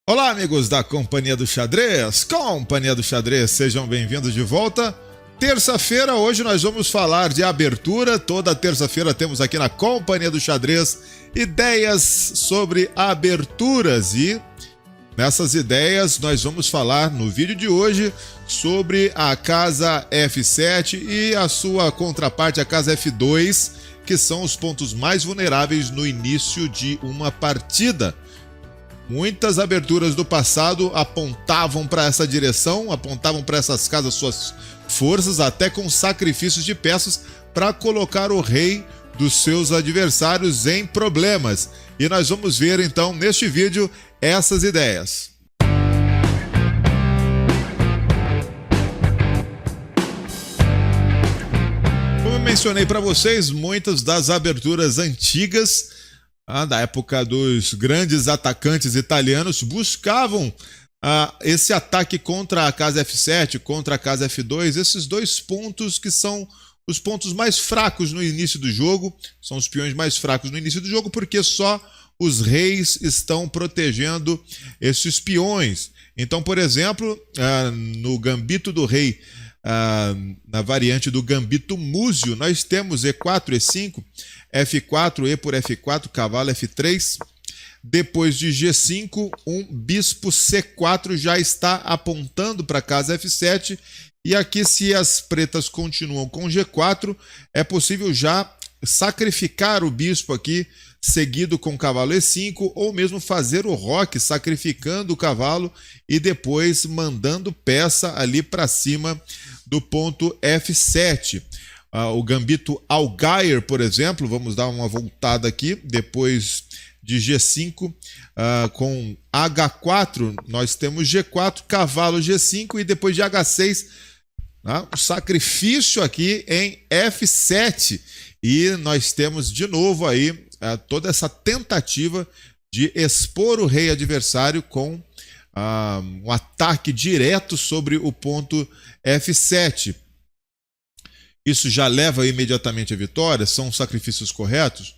Olá, amigos da Companhia do Xadrez, sejam bem-vindos de volta. Terça-feira, hoje nós vamos falar de abertura. Toda terça-feira temos aqui na Companhia do Xadrez ideias sobre aberturas e nessas ideias nós vamos falar no vídeo de hoje sobre a casa F7 e a sua contraparte, a casa F2, que são os pontos mais vulneráveis no início de uma partida. Muitas aberturas do passado apontavam para essa direção, apontavam para essas casas suas forças, até com sacrifícios de peças para colocar o rei dos seus adversários em problemas. E nós vamos ver então neste vídeo essas ideias. Como eu mencionei para vocês, muitas das aberturas antigas da época dos grandes atacantes italianos buscavam esse ataque contra a casa F7, contra a casa F2, esses dois pontos que são os pontos mais fracos no início do jogo, são os peões mais fracos no início do jogo, porque só os reis estão protegendo esses peões. Então, por exemplo, no gambito do rei, na variante do gambito músio, nós temos E4, E5, F4, E por F4, cavalo F3. Depois de G5, um bispo C4 já está apontando para a casa F7. E aqui, se as pretas continuam com G4, é possível já sacrificar o bispo aqui, seguido com cavalo E5, ou mesmo fazer o roque, sacrificando o cavalo e depois mandando peça ali para cima do ponto F7. O gambito Algair, por exemplo, vamos dar uma voltada aqui, depois de G5, com H4, nós temos G4, cavalo G5 e depois de H6, o sacrifício aqui em F7. E nós temos de novo aí toda essa tentativa de expor o rei adversário com um ataque direto sobre o ponto F7. Isso já leva imediatamente à vitória? São os sacrifícios corretos?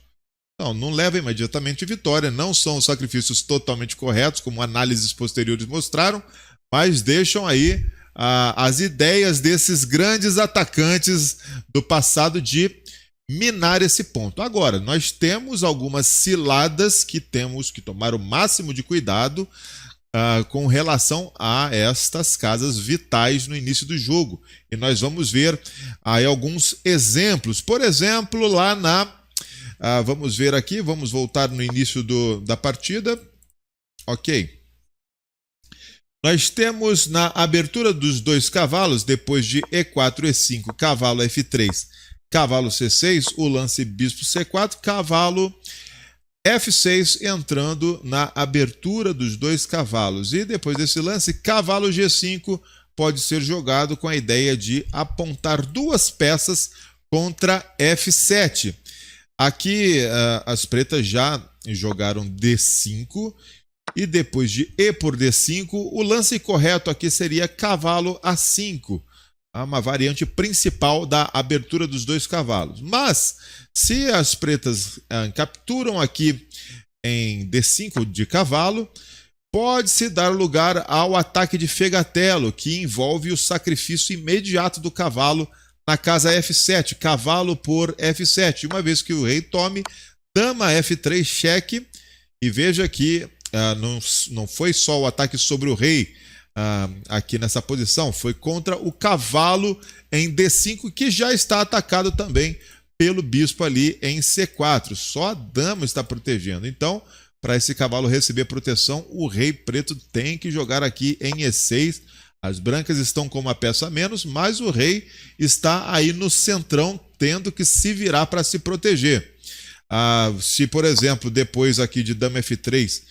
Não, não leva imediatamente à vitória, não são os sacrifícios totalmente corretos, como análises posteriores mostraram, mas deixam aí as ideias desses grandes atacantes do passado de minar esse ponto. Agora, nós temos algumas ciladas que temos que tomar o máximo de cuidado com relação a estas casas vitais no início do jogo. E nós vamos ver aí alguns exemplos. Por exemplo, lá vamos ver aqui, vamos voltar no início da partida. Ok. Nós temos na abertura dos dois cavalos, depois de E4, E5, cavalo F3, cavalo C6, o lance bispo C4, cavalo F6 entrando na abertura dos dois cavalos. E depois desse lance, cavalo G5 pode ser jogado com a ideia de apontar duas peças contra F7. Aqui as pretas já jogaram D5 e depois de E por D5, o lance correto aqui seria cavalo A5. Uma variante principal da abertura dos dois cavalos. Mas, se as pretas capturam aqui em D5 de cavalo, pode-se dar lugar ao ataque de fegatelo, que envolve o sacrifício imediato do cavalo na casa F7, cavalo por F7. Uma vez que o rei tome, dama F3, cheque, e veja que não foi só o ataque sobre o rei, aqui nessa posição, foi contra o cavalo em D5, que já está atacado também pelo bispo ali em C4. Só a dama está protegendo. Então, para esse cavalo receber proteção, o rei preto tem que jogar aqui em E6. As brancas estão com uma peça a menos, mas o rei está aí no centrão, tendo que se virar para se proteger. Se, por exemplo, depois aqui de dama F3,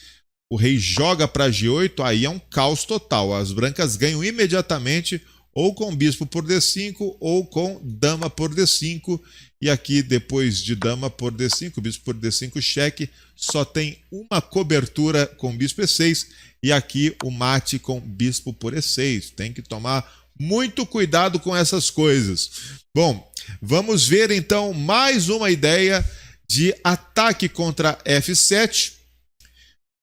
o rei joga para G8, aí é um caos total. As brancas ganham imediatamente ou com bispo por D5 ou com dama por D5. E aqui, depois de dama por D5, bispo por D5, cheque, só tem uma cobertura com bispo E6 e aqui o mate com bispo por E6. Tem que tomar muito cuidado com essas coisas. Bom, vamos ver então mais uma ideia de ataque contra F7.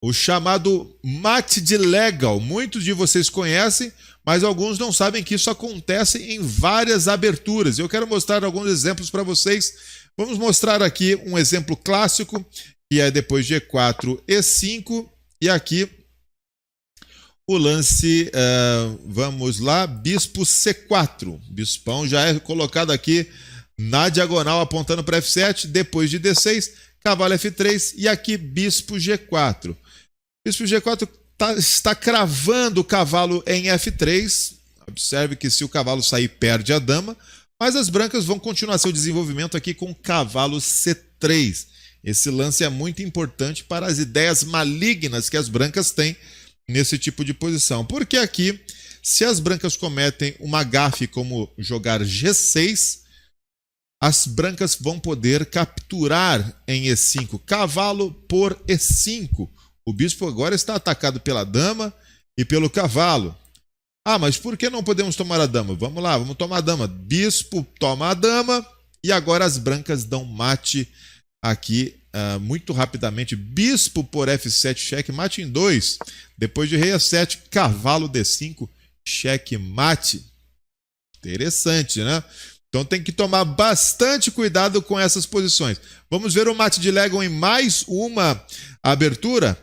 o chamado mate de legal. Muitos de vocês conhecem, mas alguns não sabem que isso acontece em várias aberturas. Eu quero mostrar alguns exemplos para vocês. Vamos mostrar aqui um exemplo clássico, que é depois de E4, E5, e aqui o lance, vamos lá, bispo C4. Bispão já é colocado aqui na diagonal, apontando para F7, depois de D6, cavalo F3 e aqui bispo G4. Bispo G4 está cravando o cavalo em F3. Observe que se o cavalo sair, perde a dama, mas as brancas vão continuar seu desenvolvimento aqui com cavalo C3. Esse lance é muito importante para as ideias malignas que as brancas têm nesse tipo de posição, porque aqui, se as brancas cometem uma gafe como jogar G6, as brancas vão poder capturar em E5, cavalo por E5. O bispo agora está atacado pela dama e pelo cavalo. Ah, mas por que não podemos tomar a dama? Vamos lá, vamos tomar a dama. Bispo toma a dama e agora as brancas dão mate aqui muito rapidamente. Bispo por F7, cheque mate em 2. Depois de rei A7, cavalo D5, cheque mate. Interessante, né? Então tem que tomar bastante cuidado com essas posições. Vamos ver o mate de Legon em mais uma abertura.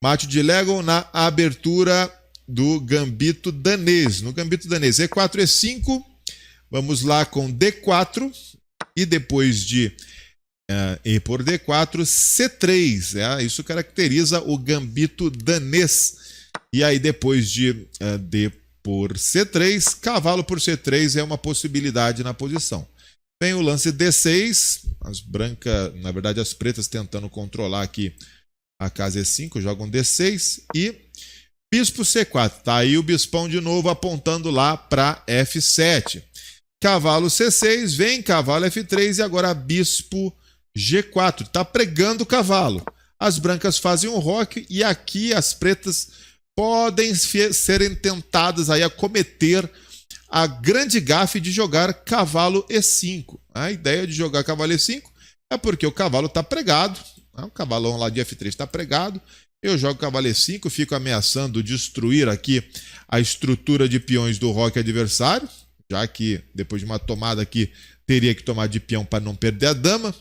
Mate de Legon na abertura do gambito danês. No gambito danês, E4, E5. Vamos lá com D4. E depois de E por D4, C3. Isso caracteriza o gambito danês. E aí depois de D por C3, cavalo por C3 é uma possibilidade na posição. Vem o lance D6, as brancas, na verdade as pretas tentando controlar aqui a casa E5, jogam D6 e bispo C4. Tá aí o bispão de novo apontando lá para F7. Cavalo C6, vem cavalo F3 e agora bispo G4. Tá pregando o cavalo. As brancas fazem um roque e aqui as pretas podem serem tentadas aí a cometer a grande gafe de jogar cavalo E5. A ideia de jogar cavalo E5 é porque o cavalo está pregado, o cavalão lá de F3 está pregado, eu jogo cavalo E5, fico ameaçando destruir aqui a estrutura de peões do roque adversário, já que depois de uma tomada aqui teria que tomar de peão para não perder a dama.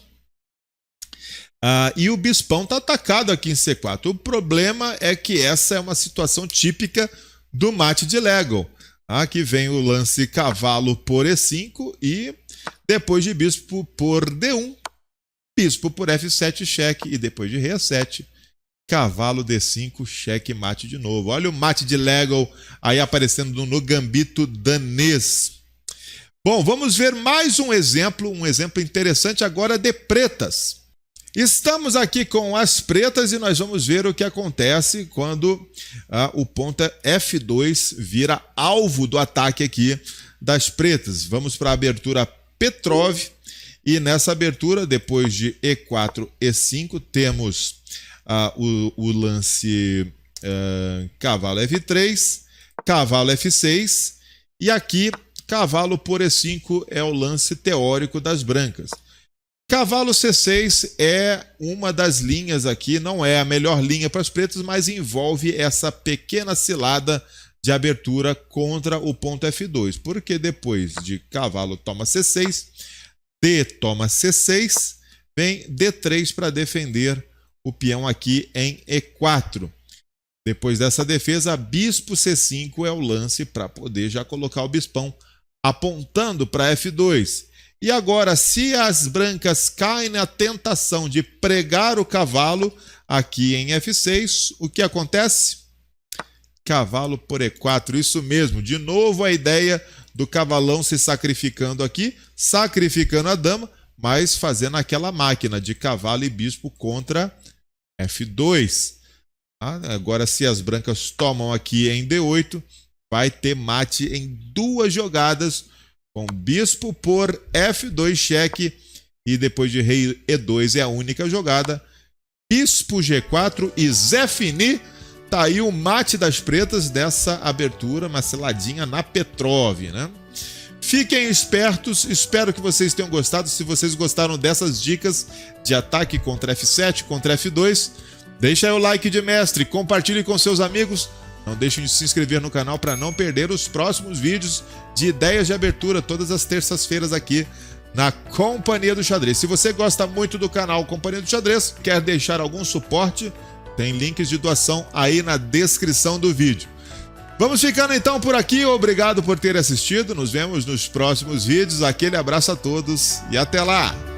E o bispão está atacado aqui em C4. O problema é que essa é uma situação típica do mate de Legon. Aqui vem o lance cavalo por E5 e depois de bispo por D1, bispo por F7, cheque, e depois de rei A7, cavalo D5, cheque, mate de novo. Olha o mate de Legon aí aparecendo no gambito danês. Bom, vamos ver mais um exemplo interessante agora de pretas. Estamos aqui com as pretas e nós vamos ver o que acontece quando o ponta F2 vira alvo do ataque aqui das pretas. Vamos para a abertura Petrov e nessa abertura, depois de E4, E5, temos o lance cavalo F3, cavalo F6 e aqui cavalo por E5 é o lance teórico das brancas. Cavalo C6 é uma das linhas aqui, não é a melhor linha para as pretas, mas envolve essa pequena cilada de abertura contra o ponto F2, porque depois de cavalo toma C6, D toma C6, vem D3 para defender o peão aqui em E4. Depois dessa defesa, bispo C5 é o lance para poder já colocar o bispão apontando para F2. E agora, se as brancas caem na tentação de pregar o cavalo aqui em F6, o que acontece? Cavalo por E4, isso mesmo. De novo a ideia do cavalão se sacrificando aqui, sacrificando a dama, mas fazendo aquela máquina de cavalo e bispo contra F2. Agora, se as brancas tomam aqui em D8, vai ter mate em duas jogadas, com bispo por F2 cheque e depois de rei E2 é a única jogada. Bispo G4 e Zé Fini. Tá aí o mate das pretas dessa abertura, uma seladinha na Petrov, né? Fiquem espertos, espero que vocês tenham gostado. Se vocês gostaram dessas dicas de ataque contra F7, contra F2, Deixa aí o like de mestre, compartilhe com seus amigos. Não deixem de se inscrever no canal para não perder os próximos vídeos de ideias de abertura, todas as terças-feiras aqui na Companhia do Xadrez. Se você gosta muito do canal Companhia do Xadrez, quer deixar algum suporte, tem links de doação aí na descrição do vídeo. Vamos ficando então por aqui, obrigado por ter assistido, nos vemos nos próximos vídeos, aquele abraço a todos e até lá!